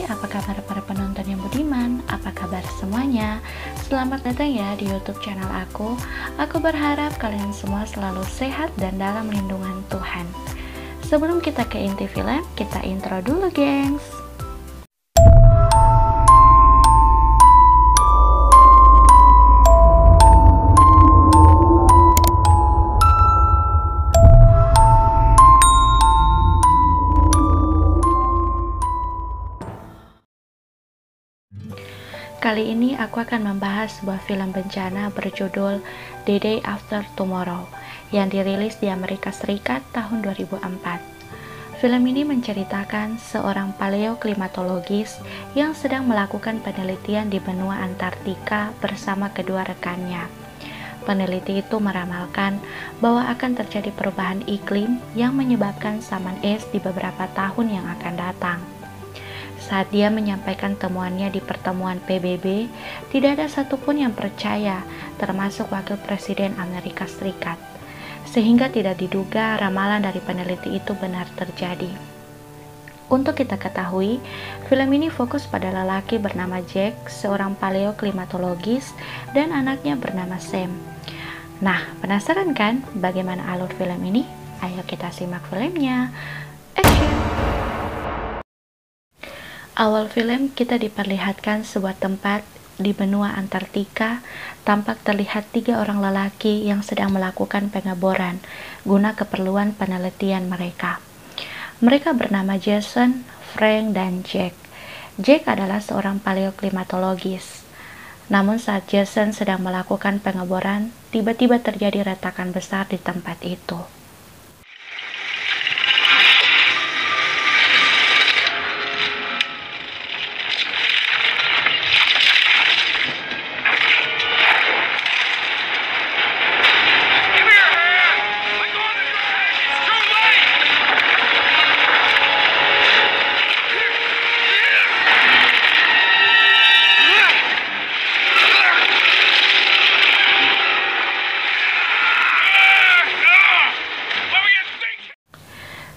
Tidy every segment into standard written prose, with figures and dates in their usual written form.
apa kabar para penonton yang budiman? Apa kabar semuanya? Selamat datang ya di YouTube channel aku. Aku berharap kalian semua selalu sehat dan dalam lindungan Tuhan. Sebelum kita ke inti film, kita intro dulu, gengs. Kali ini aku akan membahas sebuah film bencana berjudul The Day After Tomorrow yang dirilis di Amerika Serikat tahun 2004. Film ini menceritakan seorang paleoklimatologis yang sedang melakukan penelitian di benua Antartika bersama kedua rekannya. Peneliti itu meramalkan bahwa akan terjadi perubahan iklim yang menyebabkan saman es di beberapa tahun yang akan datang. Saat dia menyampaikan temuannya di pertemuan PBB, tidak ada satupun yang percaya, termasuk Wakil Presiden Amerika Serikat. Sehingga tidak diduga ramalan dari peneliti itu benar terjadi. Untuk kita ketahui, film ini fokus pada lelaki bernama Jack, seorang paleoklimatologis, dan anaknya bernama Sam. Nah, penasaran kan bagaimana alur film ini? Ayo kita simak filmnya. Action! Awal film kita diperlihatkan sebuah tempat di benua Antartika. Tampak terlihat 3 orang lelaki yang sedang melakukan pengeboran guna keperluan penelitian mereka. Mereka bernama Jason, Frank, dan Jack. Jack adalah seorang paleoklimatologis. Namun saat Jason sedang melakukan pengeboran, tiba-tiba terjadi retakan besar di tempat itu.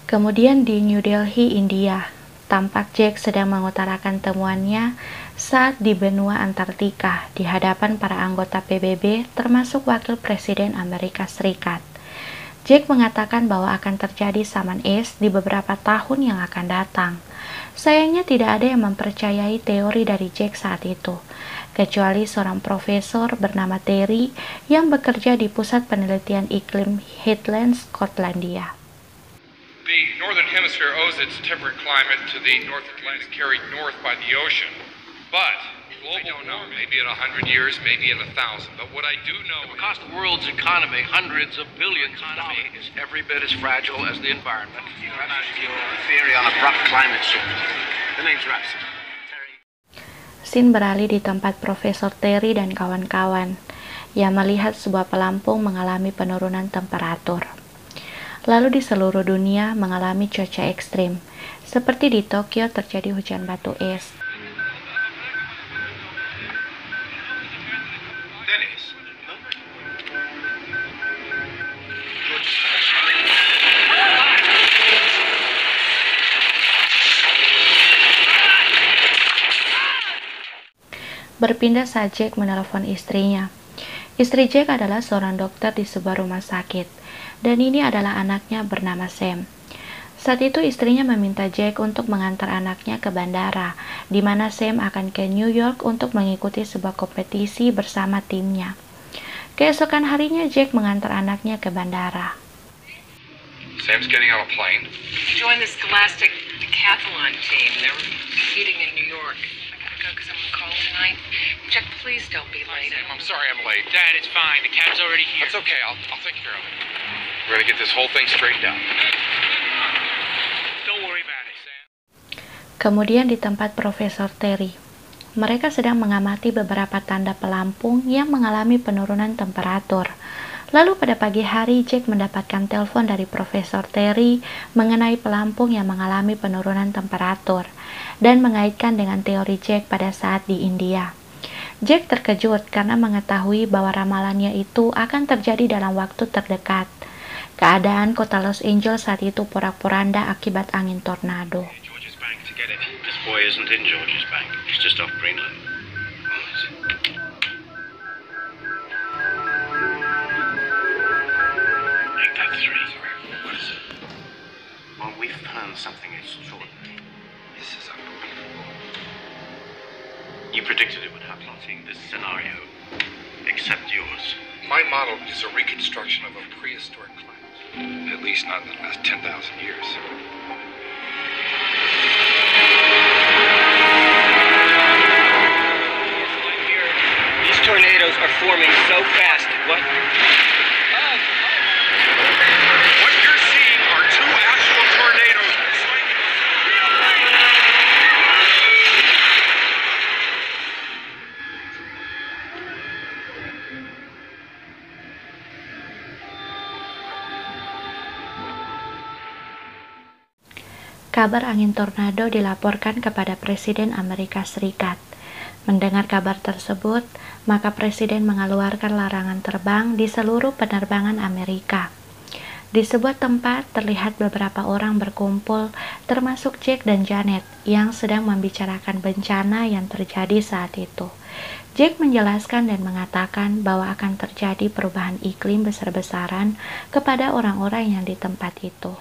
Kemudian di New Delhi, India, tampak Jack sedang mengutarakan temuannya saat di benua Antartika di hadapan para anggota PBB termasuk Wakil Presiden Amerika Serikat. Jack mengatakan bahwa akan terjadi saman es di beberapa tahun yang akan datang. Sayangnya tidak ada yang mempercayai teori dari Jack saat itu, kecuali seorang profesor bernama Terry yang bekerja di Pusat Penelitian Iklim Highlands, Skotlandia. The northern hemisphere owes its temperate climate to the North Atlantic carried north by the ocean. But global warming, maybe in 100 years, maybe in 1,000. But what I do know it will cost the world's economy hundreds of billions of dollars. Is every bit as fragile as the environment. Your theory on abrupt climate shift. The name's Rhapsody. Scene beralih di tempat Profesor Terry dan kawan-kawan yang melihat sebuah pelampung mengalami penurunan temperatur. Lalu di seluruh dunia mengalami cuaca ekstrim, seperti di Tokyo terjadi hujan batu es. Berpindah saat Jack menelepon istrinya. Istri Jack adalah seorang dokter di sebuah rumah sakit, dan ini adalah anaknya bernama Sam. Saat itu istrinya meminta Jack untuk mengantar anaknya ke bandara, di mana Sam akan ke New York untuk mengikuti sebuah kompetisi bersama timnya. Keesokan harinya Jack mengantar anaknya ke bandara. Sam's getting on a plane. Join the Scholastic Decathlon team. They're competing in New York. I gotta go because I'm on call tonight. Jack, please don't be late. Sam, I'm sorry I'm late. Dad, it's fine. The cab's already here. That's okay. I'll take care of it. We're gonna get this whole thing straightened out. Don't worry about it, Sam. Kemudian di tempat Profesor Terry, mereka sedang mengamati beberapa tanda pelampung yang mengalami penurunan temperatur. Lalu pada pagi hari Jack mendapatkan telepon dari Profesor Terry mengenai pelampung yang mengalami penurunan temperatur dan mengaitkan dengan teori Jack pada saat di India. Jack terkejut karena mengetahui bahwa ramalannya itu akan terjadi dalam waktu terdekat. Keadaan kota Los Angeles saat itu porak-poranda akibat angin tornado. George's Bank to Get it. This boy isn't in George's Bank. He's just off Greenland. Make that 3. What is it? Well, we've found something extraordinary. This is unbelievable. You predicted it would happen. This scenario, except yours. My model is a reconstruction of a prehistoric climate. At least not in the last 10,000 years. These tornadoes are forming so fast. What? What you're seeing are 2 actual tornadoes. Kabar angin tornado dilaporkan kepada Presiden Amerika Serikat. Mendengar kabar tersebut, maka Presiden mengeluarkan larangan terbang di seluruh penerbangan Amerika. Di sebuah tempat terlihat beberapa orang berkumpul, termasuk Jack dan Janet yang sedang membicarakan bencana yang terjadi saat itu. Jack menjelaskan dan mengatakan bahwa akan terjadi perubahan iklim besar-besaran kepada orang-orang yang di tempat itu.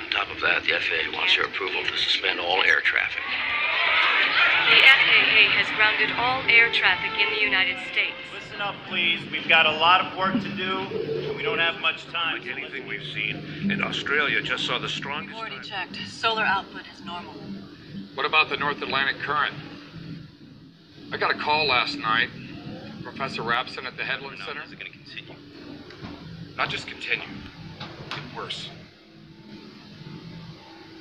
On top of that, the FAA wants your approval to suspend all air traffic. The FAA has grounded all air traffic in the United States. Listen up, please. We've got a lot of work to do, and we don't have much time. Like anything we've seen. And Australia just saw the strongest... We've already checked. Solar output is normal. What about the North Atlantic Current? I got a call last night. Professor Rapson at the Headland Center. Is it going to continue? Not just continue. Get worse.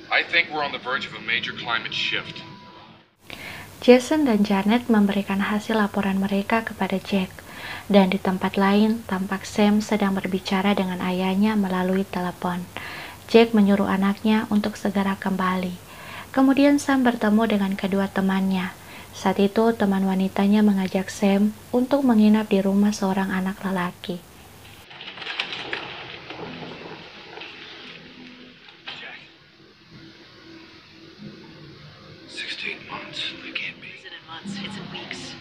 I think we're on the verge of a major climate shift. Jason dan Janet memberikan hasil laporan mereka kepada Jack, dan di tempat lain tampak Sam sedang berbicara dengan ayahnya melalui telepon. Jack menyuruh anaknya untuk segera kembali. Kemudian Sam bertemu dengan kedua temannya. Saat itu teman wanitanya mengajak Sam untuk menginap di rumah seorang anak lelaki. 6 to 8 months. It can't be. It isn't in months, it's in weeks.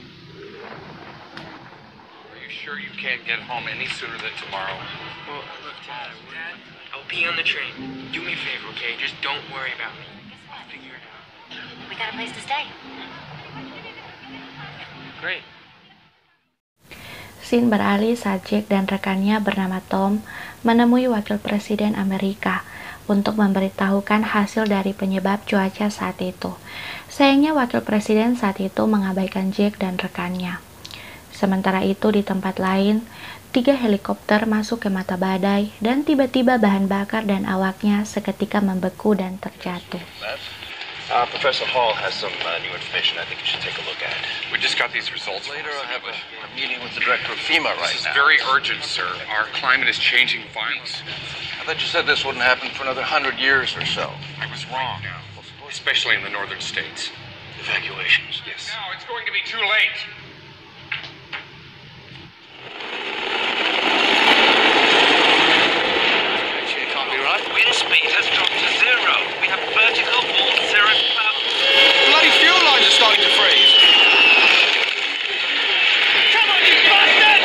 Are you sure you can't get home any sooner than tomorrow? Well, look, Dad, I'll be on the train. Do me a favor, okay? Just don't worry about me. I'll figure it out. We got a place to stay. Great. Scene beralih saat Jack dan rekannya bernama Tom menemui Wakil Presiden Amerika untuk memberitahukan hasil dari penyebab cuaca saat itu. Sayangnya Wakil Presiden saat itu mengabaikan Jack dan rekannya. Sementara itu di tempat lain, 3 helikopter masuk ke mata badai dan tiba-tiba bahan bakar dan awaknya seketika membeku dan terjatuh. Professor Hall has some new information I think you should take a look at. We just got these results. Later, I have a meeting with the director of FEMA right This is now. very urgent, sir. Our climate is changing violently. I thought you said this wouldn't happen for another 100 years or so. I was wrong. Especially in the northern states. Evacuations. Yes. Now it's going to be too late. Copy, right? Wind speed has dropped to 0. We have vertical wall cirrus cloud. Bloody fuel lines are starting to freeze. Come on, you bastard!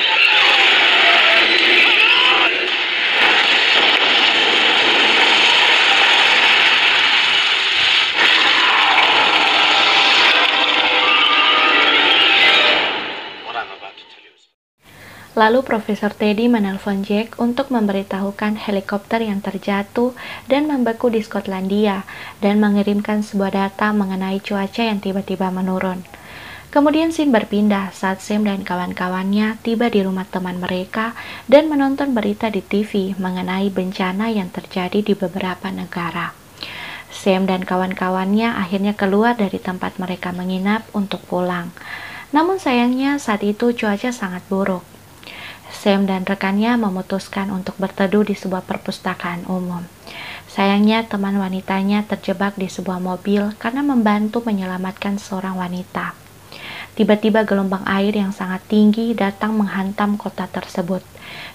What I'm about to tell you is... Lalu Profesor Teddy menelpon Jack untuk memberitahukan helikopter yang terjatuh dan membeku di Skotlandia dan mengirimkan sebuah data mengenai cuaca yang tiba-tiba menurun. Kemudian scene berpindah saat Sam dan kawan-kawannya tiba di rumah teman mereka dan menonton berita di TV mengenai bencana yang terjadi di beberapa negara. Sam dan kawan-kawannya akhirnya keluar dari tempat mereka menginap untuk pulang. Namun sayangnya saat itu cuaca sangat buruk. Sam dan rekannya memutuskan untuk berteduh di sebuah perpustakaan umum. Sayangnya teman wanitanya terjebak di sebuah mobil karena membantu menyelamatkan seorang wanita. Tiba-tiba gelombang air yang sangat tinggi datang menghantam kota tersebut,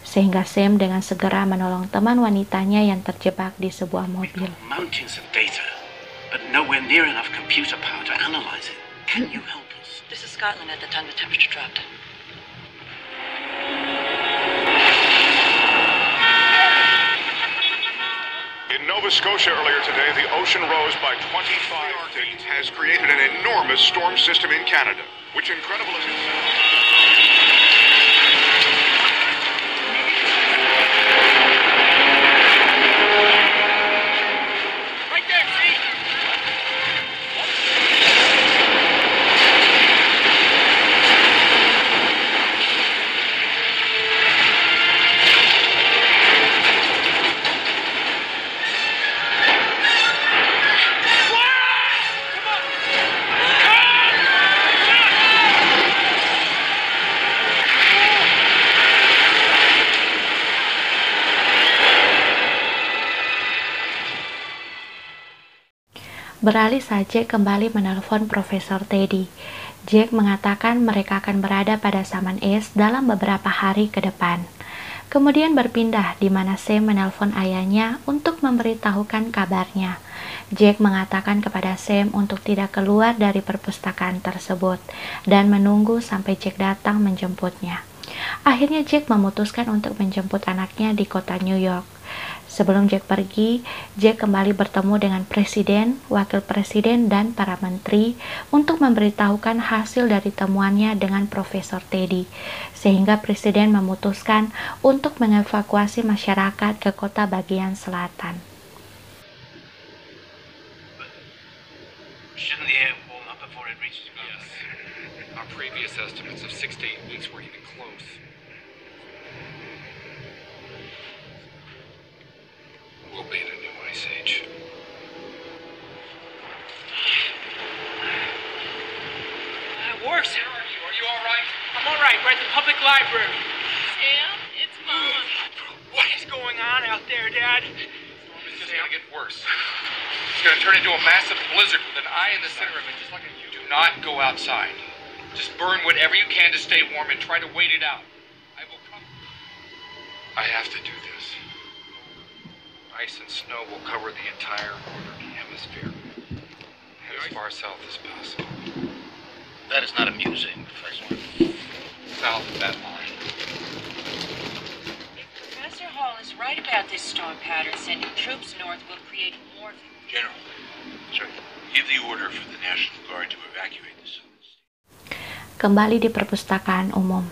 sehingga Sam dengan segera menolong teman wanitanya yang terjebak di sebuah mobil. Mountains of data, but nowhere near enough computer power to analyze it. Can you help us? This is Scotland at the time the temperature dropped. In Nova Scotia earlier today, the ocean rose by 25 feet, has created an enormous storm system in Canada, which, incredible as it sounds... Beralih saat Jack kembali menelpon Profesor Teddy. Jack mengatakan mereka akan berada pada Saman East dalam beberapa hari ke depan. Kemudian berpindah di mana Sam menelpon ayahnya untuk memberitahukan kabarnya. Jack mengatakan kepada Sam untuk tidak keluar dari perpustakaan tersebut dan menunggu sampai Jack datang menjemputnya. Akhirnya Jack memutuskan untuk menjemput anaknya di kota New York. Sebelum Jack pergi, Jack kembali bertemu dengan presiden, wakil presiden, dan para menteri untuk memberitahukan hasil dari temuannya dengan Profesor Teddy, sehingga presiden memutuskan untuk mengevakuasi masyarakat ke kota bagian selatan. Shouldn't the air warm up before it reaches ground? Yes. Our previous estimates of 6 to 8 weeks were even close. We'll be in a new ice age. That works. Are you all right? I'm all right. We're at the public library. Sam, it's Mom. What is going on out there, Dad? It's just gonna get worse. It's gonna turn into a massive blizzard with an eye in the center of it, just like a... Do not go outside. Just burn whatever you can to stay warm and try to wait it out. I will come. I have to do this. Ice and snow will cover the entire northern hemisphere. Head as far south as possible. That is not amusing, Professor. South of that line. If Professor Hall is right about this storm pattern, sending troops north will create more... General, sir, give the order for the National Guard to evacuate the southern state. Kembali di perpustakaan umum.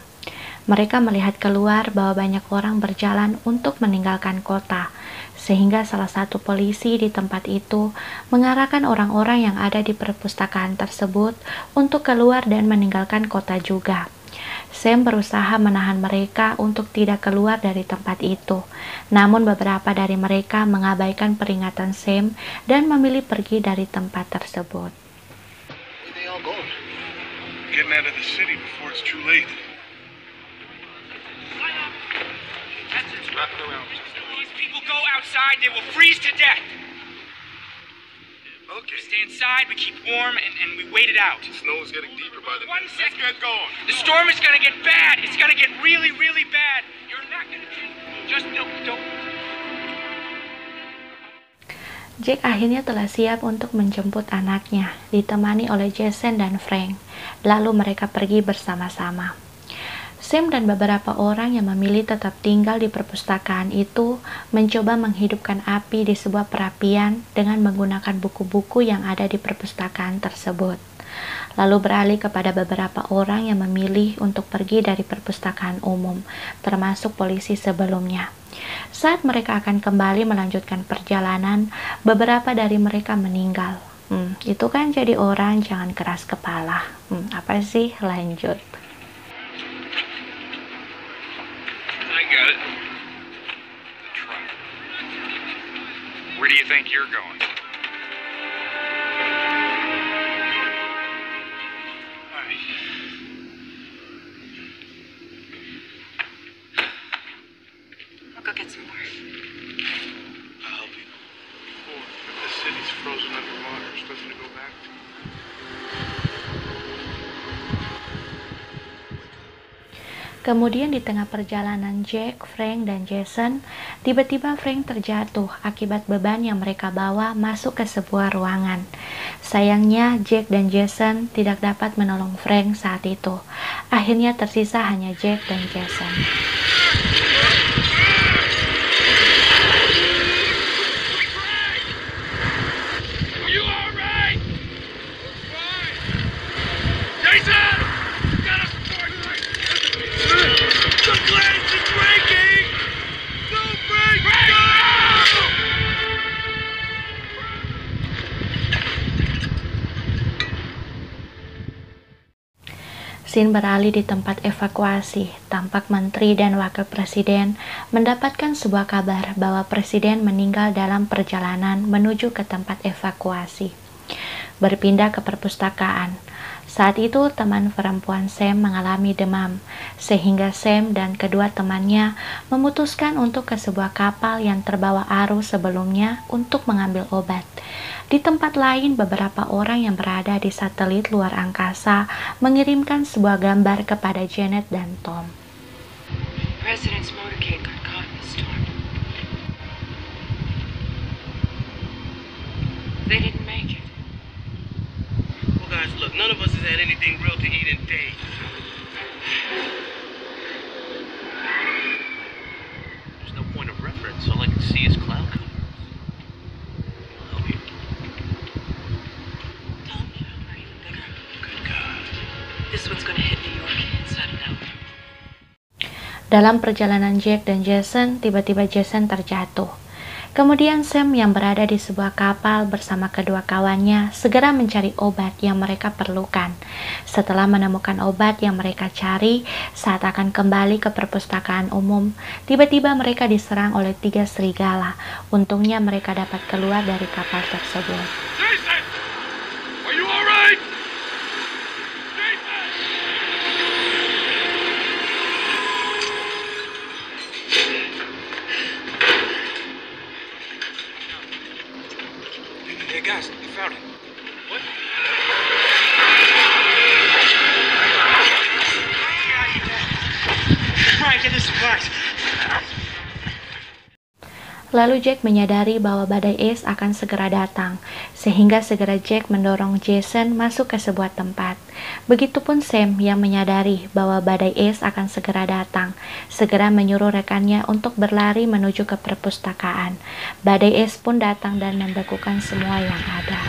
Mereka melihat keluar bahwa banyak orang berjalan untuk meninggalkan kota, sehingga salah satu polisi di tempat itu mengarahkan orang-orang yang ada di perpustakaan tersebut untuk keluar dan meninggalkan kota juga. Sam berusaha menahan mereka untuk tidak keluar dari tempat itu, namun beberapa dari mereka mengabaikan peringatan Sam dan memilih pergi dari tempat tersebut. Where they all going? Getting out of the city before it's too late. These people go outside, they will freeze to death. Okay. We stay inside, we keep warm, and we wait it out. The snow is getting deeper by the... 1 second. Let's get going. The storm is gonna get bad. It's gonna get really, really bad. You're not gonna... Just don't... Jack akhirnya telah siap untuk menjemput anaknya, ditemani oleh Jason dan Frank. Lalu mereka pergi bersama-sama. Sam dan beberapa orang yang memilih tetap tinggal di perpustakaan itu mencoba menghidupkan api di sebuah perapian dengan menggunakan buku-buku yang ada di perpustakaan tersebut. Lalu beralih kepada beberapa orang yang memilih untuk pergi dari perpustakaan umum, termasuk polisi sebelumnya. Saat mereka akan kembali melanjutkan perjalanan, beberapa dari mereka meninggal. Itu kan jadi orang jangan keras kepala. Apa sih? Lanjut. Got it. The truck. Where do you think you're going? All right. I'll go get some more. I'll help you. Oh, if the city's frozen underwater, there's nothing to go back to. Kemudian di tengah perjalanan Jack, Frank, dan Jason, tiba-tiba Frank terjatuh akibat beban yang mereka bawa masuk ke sebuah ruangan. Sayangnya Jack dan Jason tidak dapat menolong Frank saat itu. Akhirnya tersisa hanya Jack dan Jason. Scene beralih di tempat evakuasi. Tampak menteri dan wakil presiden mendapatkan sebuah kabar bahwa presiden meninggal dalam perjalanan menuju ke tempat evakuasi. Berpindah ke perpustakaan. Saat itu teman perempuan Sam mengalami demam, sehingga Sam dan kedua temannya memutuskan untuk ke sebuah kapal yang terbawa arus sebelumnya untuk mengambil obat. Di tempat lain, beberapa orang yang berada di satelit luar angkasa mengirimkan sebuah gambar kepada Janet dan Tom. President's motorcade got caught in the storm. They didn't make it. Well, guys, look, none of us has had anything real to eat in days. There's no point of reference. All I can see is cloud cover. This one's gonna hit New York inside and out. Dalam perjalanan Jack dan Jason, tiba-tiba Jason terjatuh. Kemudian Sam yang berada di sebuah kapal bersama kedua kawannya segera mencari obat yang mereka perlukan. Setelah menemukan obat yang mereka cari, saat akan kembali ke perpustakaan umum, tiba-tiba mereka diserang oleh 3 serigala. Untungnya mereka dapat keluar dari kapal tersebut. Jason! Are you alright? Hey, guys, we found it. What? Brian, get this supplies. Lalu Jack menyadari bahwa badai es akan segera datang, sehingga segera Jack mendorong Jason masuk ke sebuah tempat. Begitupun Sam yang menyadari bahwa badai es akan segera datang, segera menyuruh rekannya untuk berlari menuju ke perpustakaan. Badai es pun datang dan membekukan semua yang ada.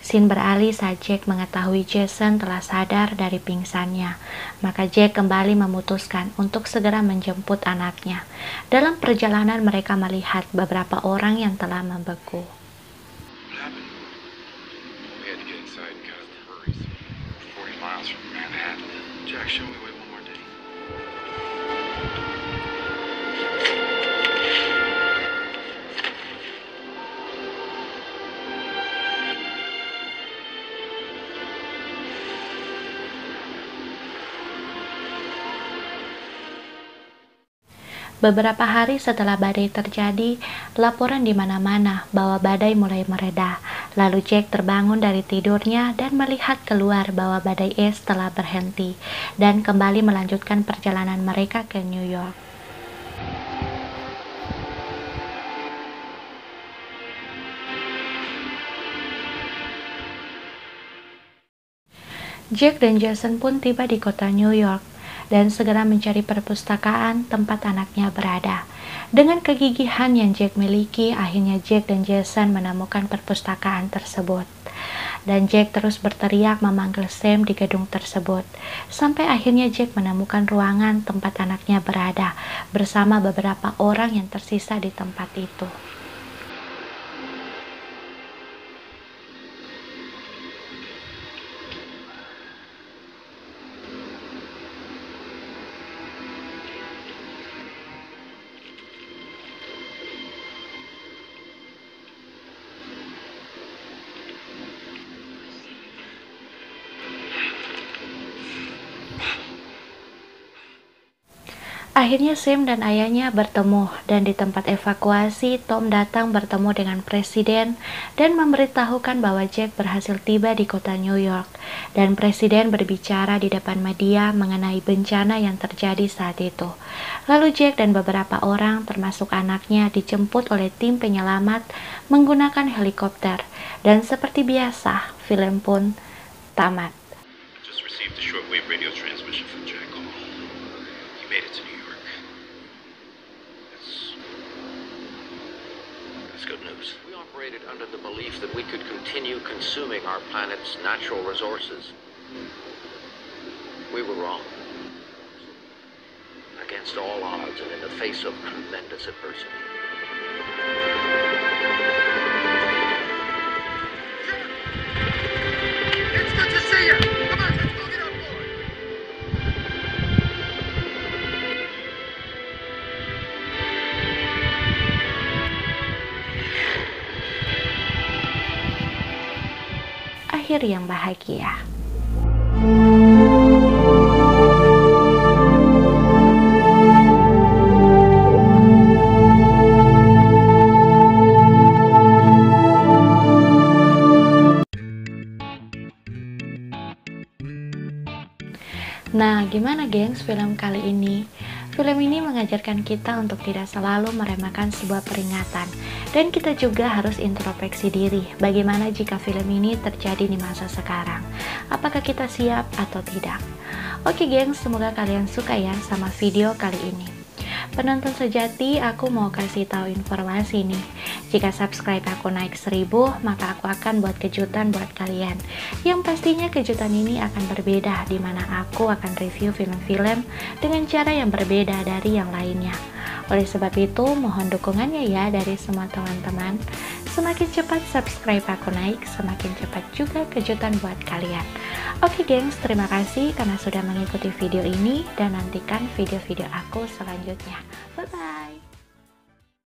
Scene beralih saat Jack mengetahui Jason telah sadar dari pingsannya. Maka Jack kembali memutuskan untuk segera menjemput anaknya. Dalam perjalanan mereka melihat beberapa orang yang telah membeku. What happened? We had to get inside and cut up the hurries. 40 miles from Manhattan. Jack, show me wait one more day. Beberapa hari setelah badai terjadi, laporan di mana-mana bahwa badai mulai mereda. Lalu Jack terbangun dari tidurnya dan melihat keluar bahwa badai es telah berhenti dan kembali melanjutkan perjalanan mereka ke New York. Jack dan Jason pun tiba di kota New York dan segera mencari perpustakaan tempat anaknya berada. Dengan kegigihan yang Jack miliki, akhirnya Jack dan Jason menemukan perpustakaan tersebut. dan Jack terus berteriak memanggil Sam di gedung tersebut. Sampai akhirnya Jack menemukan ruangan tempat anaknya berada bersama beberapa orang yang tersisa di tempat itu. Akhirnya Sam dan ayahnya bertemu, dan di tempat evakuasi Tom datang bertemu dengan presiden dan memberitahukan bahwa Jack berhasil tiba di kota New York, dan presiden berbicara di depan media mengenai bencana yang terjadi saat itu. Lalu Jack dan beberapa orang termasuk anaknya dijemput oleh tim penyelamat menggunakan helikopter, dan seperti biasa film pun tamat. Just received a shortwave radio transmission from Jack Hall. He made it to New York. That's good news. We operated under the belief that we could continue consuming our planet's natural resources. We were wrong. Against all odds and in the face of tremendous adversity. It's good to see you. Come on, let's go get our boy. Akhir yang bahagia. Nah, gimana gengs film kali ini? Film ini mengajarkan kita untuk tidak selalu meremehkan sebuah peringatan, dan kita juga harus introspeksi diri. Bagaimana jika film ini terjadi di masa sekarang? Apakah kita siap atau tidak? Oke gengs, semoga kalian suka ya sama video kali ini. Penonton sejati, aku mau kasih tahu informasi nih. Jika subscribe aku naik 1000, maka aku akan buat kejutan buat kalian. Yang pastinya kejutan ini akan berbeda, di mana aku akan review film-film dengan cara yang berbeda dari yang lainnya. Oleh sebab itu, mohon dukungannya ya dari semua teman-teman. Semakin cepat subscribe aku naik, semakin cepat juga kejutan buat kalian. Oke gengs, terima kasih karena sudah mengikuti video ini, dan nantikan video-video aku selanjutnya. Bye-bye.